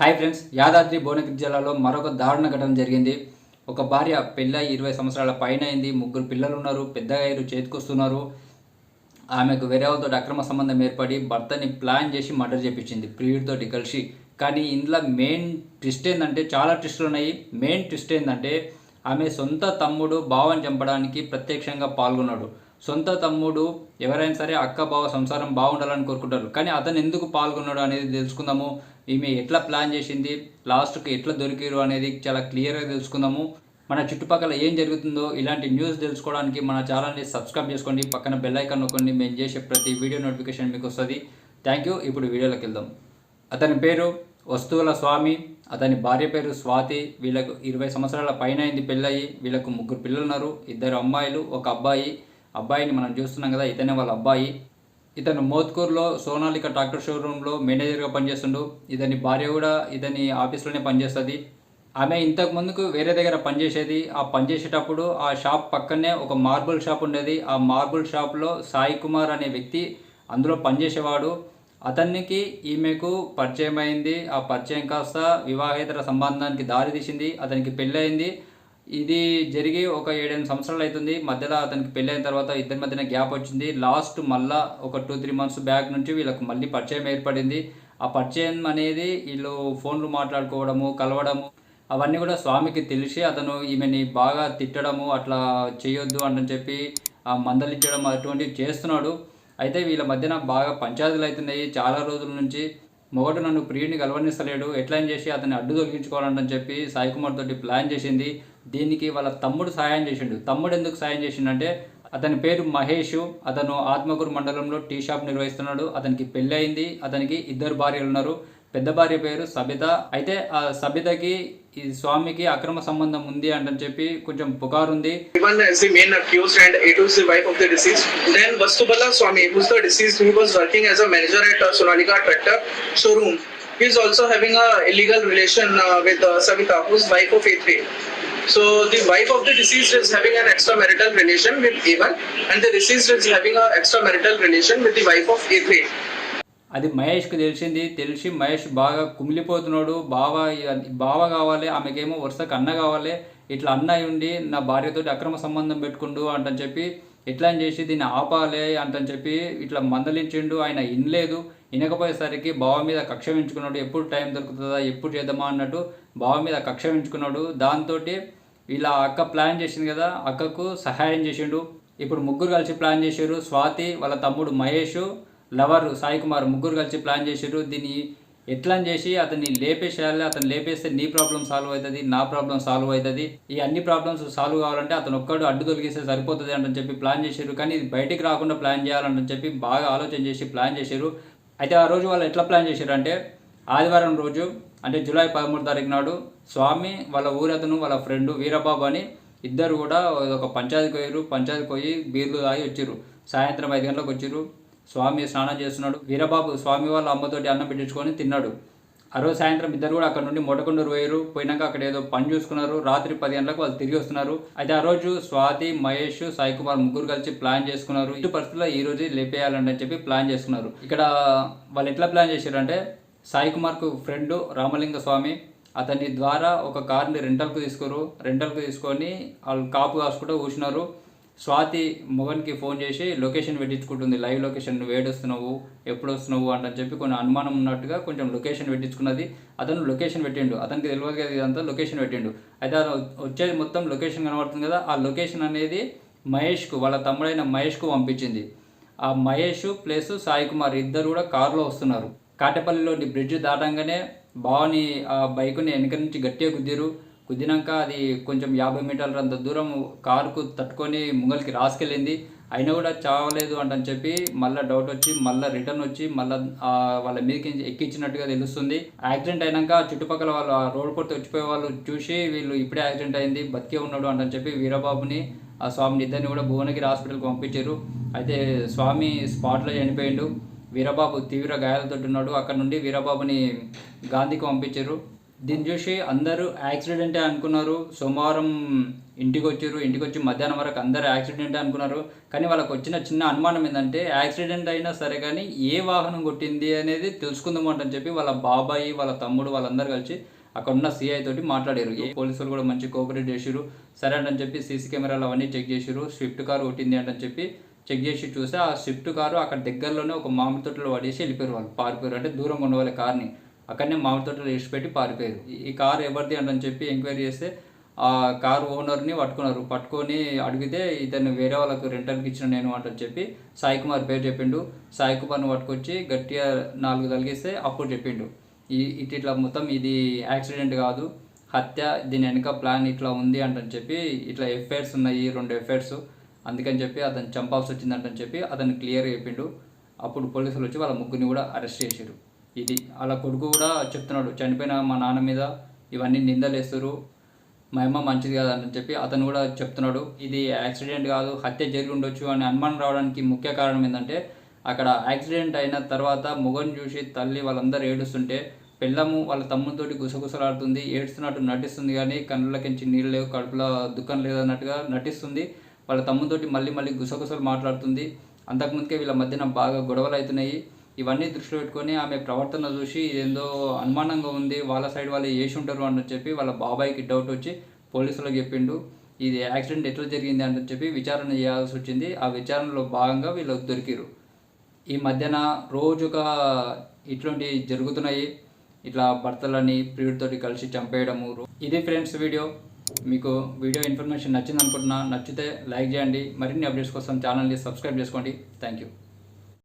Hi friends, Yadadri Bhuvanagiri జిల్లాలో మరొక దారుణ ఘటన జరిగింది. ఒక భార్య పెళ్ళై 20 సంవత్సరాల పైన అయింది. 3 పిల్లలు ఉన్నారు. పెద్దగా అయ్యారు, చేతికొస్తున్నారు. ఆమెకు వేరే వాళ్ళతో అక్రమ సంబంధం ఏర్పడి భర్తని ప్లాన్ చేసి మర్డర్ చేపించింది ప్రియుడితోటి కలిసి. కానీ ఇందులో మెయిన్ ట్విస్ట్ ఏంటంటే, చాలా ట్విస్టులు ఉన్నాయి. మెయిన్ ట్విస్ట్ ఏంటంటే, ఆమె సొంత తమ్ముడు బావని చంపడానికి ప్రత్యక్షంగా పాల్గొన్నాడు. సొంత తమ్ముడు ఎవరైనా సరే అక్క బావ సంసారం బాగుండాలని కోరుకుంటారు. కానీ అతను ఎందుకు పాల్గొన్నాడు అనేది తెలుసుకుందాము. ఈమె ఎట్లా ప్లాన్ చేసింది, లాస్ట్కి ఎట్లా దొరికిరు అనేది చాలా క్లియర్గా తెలుసుకుందాము. మన చుట్టుపక్కల ఏం జరుగుతుందో ఇలాంటి న్యూస్ తెలుసుకోవడానికి మన ఛానల్ని సబ్స్క్రైబ్ చేసుకోండి. పక్కన బెల్ ఐకాన్ నొక్కండి. మేము చేసే ప్రతి వీడియో నోటిఫికేషన్ మీకు వస్తుంది. Thank you. ఇప్పుడు వీడియోలోకి వెళ్దాం. అతని పేరు వస్తువుల స్వామి. అతని భార్య పేరు స్వాతి. వీళ్ళకు 20 సంవత్సరాల పైన అయింది పెళ్ళయి. వీళ్ళకు 3 పిల్లలు ఉన్నారు. 2 అమ్మాయిలు, 1 అబ్బాయి. అబ్బాయిని మనం చూస్తున్నాం కదా, ఇతనే వాళ్ళ అబ్బాయి. ఇతను మోత్కూర్లో సోనాలిక ట్రాక్టర్ షోరూంలో మేనేజర్గా పనిచేస్తుండు. ఇతని భార్య కూడా ఇతని ఆఫీస్లోనే పనిచేస్తుంది. ఆమె ఇంతకు ముందుకు వేరే దగ్గర పనిచేసేది. ఆ పనిచేసేటప్పుడు ఆ షాప్ పక్కనే ఒక మార్బుల్ షాప్ ఉండేది. ఆ మార్బుల్ షాప్లో సాయి కుమార్ అనే వ్యక్తి అందులో పనిచేసేవాడు. అతనికి ఈమెకు పరిచయం అయింది. ఆ పరిచయం కాస్త వివాహేతర సంబంధానికి దారి తీసింది. అతనికి పెళ్ళయింది. ఇది జరిగి ఒక 7-8 సంవత్సరాలు అవుతుంది. మధ్యలో అతనికి పెళ్ళైన తర్వాత ఇద్దరి మధ్యన గ్యాప్ వచ్చింది. లాస్ట్ మళ్ళా ఒక 2-3 మంత్స్ బ్యాక్ నుంచి వీళ్ళకు మళ్ళీ పరిచయం ఏర్పడింది. ఆ పరిచయం అనేది వీళ్ళు ఫోన్లు మాట్లాడుకోవడము, కలవడము అవన్నీ కూడా స్వామికి తెలిసి అతను ఈమెని బాగా తిట్టడము, అట్లా చేయొద్దు అని చెప్పి మందలించడం అటువంటివి చేస్తున్నాడు. అయితే వీళ్ళ మధ్యన బాగా పంచాయతీలు అవుతున్నాయి చాలా రోజుల నుంచి. మొగడు నన్ను ప్రియుడిని కలవనిస్తలేడు, ఎట్లా చేసి అతన్ని అడ్డు తొలగించుకోవాలని చెప్పి సాయి కుమార్ తోటి ప్లాన్ చేసింది. దీనికి వాళ్ళ తమ్ముడు సాయం చేసిండు. తమ్ముడు ఎందుకు సాయం చేసిండంటే, అతని పేరు మహేష్. అతను ఆత్మకూరు మండలంలో టీ షాప్ నిర్వహిస్తున్నాడు. అతనికి పెళ్ళి అయింది. అతనికి 2 భార్యలు ఉన్నారు. పెద్ద భార్య పేరు సబిత. అయితే ఆ సబితకి ఈ స్వామికి అక్రమ సంబంధం ఉంది అని చెప్పి కొంచెం పుకారు ఉంది. Even as the main accused and it was the wife of the deceased. Then Vastubala Swami, who's the deceased, he was working as a manager at Sonalika Tractor Showroom. He is also having a illegal relation with Savita, who's wife of A3. So the wife of the deceased is having an extramarital relation with A1, and the deceased is having an extramarital relation with the wife of A3. అది మహేష్కి తెలిసి మహేష్ బాగా కుమిలిపోతున్నాడు. బావ కావాలి, ఆమెకేమో వరుసకు అన్న కావాలి. ఇట్లా అన్న ఉండి నా భార్యతోటి అక్రమ సంబంధం పెట్టుకుండు అంటని చెప్పి ఎట్లా చేసి దీన్ని ఆపాలి అంటని చెప్పి ఇట్లా మందలించిండు. ఆయన వినలేదు. వినకపోయేసరికి బావ మీద కక్ష పెంచుకున్నాడు. ఎప్పుడు టైం దొరుకుతుందా, ఎప్పుడు చేద్దామా అన్నట్టు బావ మీద కక్ష పెంచుకున్నాడు. దాంతో వీళ్ళ అక్క ప్లాన్ చేసింది కదా, అక్కకు సహాయం చేసిండు. ఇప్పుడు 3 కలిసి ప్లాన్ చేశారు. స్వాతి, వాళ్ళ తమ్ముడు మహేష్, లవర్ సాయి కుమార్, 3 కలిసి ప్లాన్ చేశారు. దీన్ని ఎట్లా చేసి అతన్ని లేపేసేయాలి. అతను లేపేస్తే నీ ప్రాబ్లం సాల్వ్ అవుతుంది, నా ప్రాబ్లం సాల్వ్ అవుతుంది. ఈ అన్ని ప్రాబ్లమ్స్ సాల్వ్ కావాలంటే అతను ఒక్కడు అడ్డు తొలగిస్తే సరిపోతుంది అని చెప్పి ప్లాన్ చేశారు. కానీ ఇది బయటికి రాకుండా ప్లాన్ చేయాలని చెప్పి బాగా ఆలోచన చేసి ప్లాన్ చేశారు. అయితే ఆ రోజు వాళ్ళు ఎట్లా ప్లాన్ చేశారు అంటే, ఆదివారం రోజు అంటే జూలై 13 తారీఖు నాడు స్వామి వాళ్ళ ఊరతను వాళ్ళ ఫ్రెండ్ వీరబాబు అని ఇద్దరు కూడా ఒక పంచాయతీకి పోయి బీర్లు తాగి వచ్చారు. సాయంత్రం 5 గంటలకు వచ్చారు. స్వామి స్నానం చేస్తున్నాడు. వీరబాబు స్వామి వాళ్ళ అమ్మతోటి అన్నం పెట్టించుకొని తిన్నాడు. ఆ రోజు సాయంత్రం ఇద్దరు కూడా అక్కడ నుండి మొటకొండూరు పోయినాక అక్కడ ఏదో పని చూసుకున్నారు. రాత్రి 10 గంటలకు వాళ్ళు తిరిగి వస్తున్నారు. అయితే ఆ రోజు స్వాతి, మహేష్, సాయి కుమార్ 3 కలిసి ప్లాన్ చేసుకున్నారు. ఇటు పరిస్థితుల్లో ఈ రోజు లేపేయాలని చెప్పి ప్లాన్ చేసుకున్నారు. ఇక్కడ వాళ్ళు ఎట్లా ప్లాన్ చేశారంటే, సాయి కుమార్కు ఫ్రెండ్ రామలింగ స్వామి అతని ద్వారా ఒక కార్ని రెంటల్కు తీసుకొని వాళ్ళు కాపు కాసుకుంటూ కూర్చున్నారు. స్వాతి మొగన్కి ఫోన్ చేసి లొకేషన్ పెట్టించుకుంటుంది. లైవ్ లొకేషన్, నువ్వు ఏడొస్తున్నావు, ఎప్పుడు వస్తున్నావు అని చెప్పి కొన్ని అనుమానం ఉన్నట్టుగా కొంచెం లొకేషన్ పెట్టించుకున్నది. అతను లొకేషన్ పెట్టిండు. అతనికి తెలియదు కదా ఇదంతా, లొకేషన్ పెట్టిండు. అయితే అతను వచ్చేది మొత్తం లొకేషన్ కనబడుతుంది కదా, ఆ లొకేషన్ అనేది మహేష్కు, వాళ్ళ తమ్ముడైన మహేష్కు పంపించింది. ఆ మహేష్ ప్లస్ సాయి కుమార్ ఇద్దరు కూడా కారులో వస్తున్నారు. కాటేపల్లిలోని బ్రిడ్జ్ దాటంగానే బావని ఆ బైకుని వెనక నుంచి గట్టిగా కుద్దినాక అది కొంచెం 50 మీటర్ల అంత దూరం కారుకు తట్టుకొని ముంగలికి రాసుకెళ్ళింది. అయినా కూడా చావలేదు అని చెప్పి మళ్ళీ డౌట్ వచ్చి మళ్ళీ రిటర్న్ వచ్చి మళ్ళీ వాళ్ళ మీదకి ఎక్కించినట్టుగా తెలుస్తుంది. యాక్సిడెంట్ అయినాక చుట్టుపక్కల వాళ్ళు ఆ రోడ్ పొడితే వచ్చిపోయే వాళ్ళు చూసి వీళ్ళు ఇప్పుడే యాక్సిడెంట్ అయింది, బతికే ఉన్నాడు అని చెప్పి వీరబాబుని, ఆ స్వామిని ఇద్దరిని కూడా భువనగిరి హాస్పిటల్కి పంపించారు. అయితే స్వామి స్పాట్లో చనిపోయిండు. వీరబాబు తీవ్ర గాయాలతో ఉన్నాడు. అక్కడ నుండి వీరబాబుని గాంధీకి పంపించారు. దీన్ని చూసి అందరూ యాక్సిడెంటే అనుకున్నారు. సోమవారం ఇంటికి వచ్చి మధ్యాహ్నం వరకు అందరూ యాక్సిడెంటే అనుకున్నారు. కానీ వాళ్ళకి వచ్చిన చిన్న అనుమానం ఏంటంటే యాక్సిడెంట్ అయినా సరే కానీ ఏ వాహనం కొట్టింది అనేది తెలుసుకుందాం అని చెప్పి వాళ్ళ బాబాయి, వాళ్ళ తమ్ముడు వాళ్ళందరూ కలిసి అక్కడ ఉన్న సిఐ తోటి మాట్లాడారు. పోలీసులు కూడా మంచి కోఆపరేట్ చేసిరు. సరే అని చెప్పి సీసీ కెమెరాలు అవన్నీ చెక్ చేసిరు. స్విఫ్ట్ కారు కొట్టింది అని చెప్పి చెక్ చేసి చూస్తే ఆ స్విఫ్ట్ కారు అక్కడ దగ్గరలోనే ఒక మామిడి తోటలో పడేసి వెళ్ళిపోయారు. వాళ్ళు పారిపోయారు. అంటే దూరంగా ఉండవాలి కార్ని, అక్కడనే మామిడి తోటలో వేసిపెట్టి పారిపోయారు. ఈ కారు ఎవరిది అని చెప్పి ఎంక్వైరీ చేస్తే ఆ కారు ఓనర్ని పట్టుకొని అడిగితే ఇతను వేరే వాళ్ళకు రెంటల్కి ఇచ్చిన నేను అని చెప్పి సాయి కుమార్ పేరు చెప్పిండు. సాయి కుమార్ని పట్టుకొచ్చి గట్టిగా 4 తలిగిస్తే అప్పుడు చెప్పిండు ఇట్లా మొత్తం ఇది యాక్సిడెంట్ కాదు, హత్య, దీని వెనక ప్లాన్ ఇట్లా ఉంది అని చెప్పి ఇట్లా ఎఫ్ఐఆర్స్ ఉన్నాయి, 2 ఎఫ్ఐఆర్స్, అందుకని చెప్పి అతను చంపాల్సి వచ్చిందని చెప్పి అతను క్లియర్గా చెప్పిండు. అప్పుడు పోలీసులు వచ్చి వాళ్ళ ముగ్గురిని కూడా అరెస్ట్ చేశారు. ఇది వాళ్ళ కొడుకు కూడా చెప్తున్నాడు, చనిపోయిన మా నాన్న మీద ఇవన్నీ నిందలేస్తారు, మా అమ్మ మంచిది కాదని చెప్పి అతను కూడా చెప్తున్నాడు. ఇది యాక్సిడెంట్ కాదు, హత్య జరిగి ఉండొచ్చు అని అనుమానం రావడానికి ముఖ్య కారణం ఏంటంటే అక్కడ యాక్సిడెంట్ అయిన తర్వాత మొగని చూసి తల్లి వాళ్ళందరూ ఏడుస్తుంటే పెళ్ళము వాళ్ళ తమ్ముతోటి గుసగుసలాడుతుంది, ఏడుస్తున్నట్టు నటిస్తుంది, కానీ కళ్ళకించి నీళ్ళు లేవు, కడుపులో దుఃఖం లేదన్నట్టుగా నటిస్తుంది. వాళ్ళ తమ్ముతోటి మళ్ళీ గుసగుసలు మాట్లాడుతుంది. అంతకుముందుకే వీళ్ళ మధ్యన బాగా గొడవలు అవుతున్నాయి. ఇవన్నీ దృష్టిలో పెట్టుకొని ఆమె ప్రవర్తన చూసి ఏందో అనుమానంగా ఉంది, వాళ్ళ సైడ్ వాళ్ళు వేసి ఉంటారు అని చెప్పి వాళ్ళ బాబాయికి డౌట్ వచ్చి పోలీసులకు చెప్పిండు. ఇది యాక్సిడెంట్ ఎట్లా జరిగింది అని చెప్పి విచారణ చేయాల్సి వచ్చింది. ఆ విచారణలో భాగంగా వీళ్ళు దొరికిరు. ఈ మధ్యన రోజుగా ఇట్లాంటివి జరుగుతున్నాయి. ఇట్లా భర్తలని ప్రియుడితోటి కలిసి చంపేయడము. ఇది ఫ్రెండ్స్ వీడియో. మీకు వీడియో ఇన్ఫర్మేషన్ నచ్చింది అనుకుంటున్నా. నచ్చితే లైక్ చేయండి. మరిన్ని అప్డేట్స్ కోసం ఛానల్ని సబ్స్క్రైబ్ చేసుకోండి. Thank you.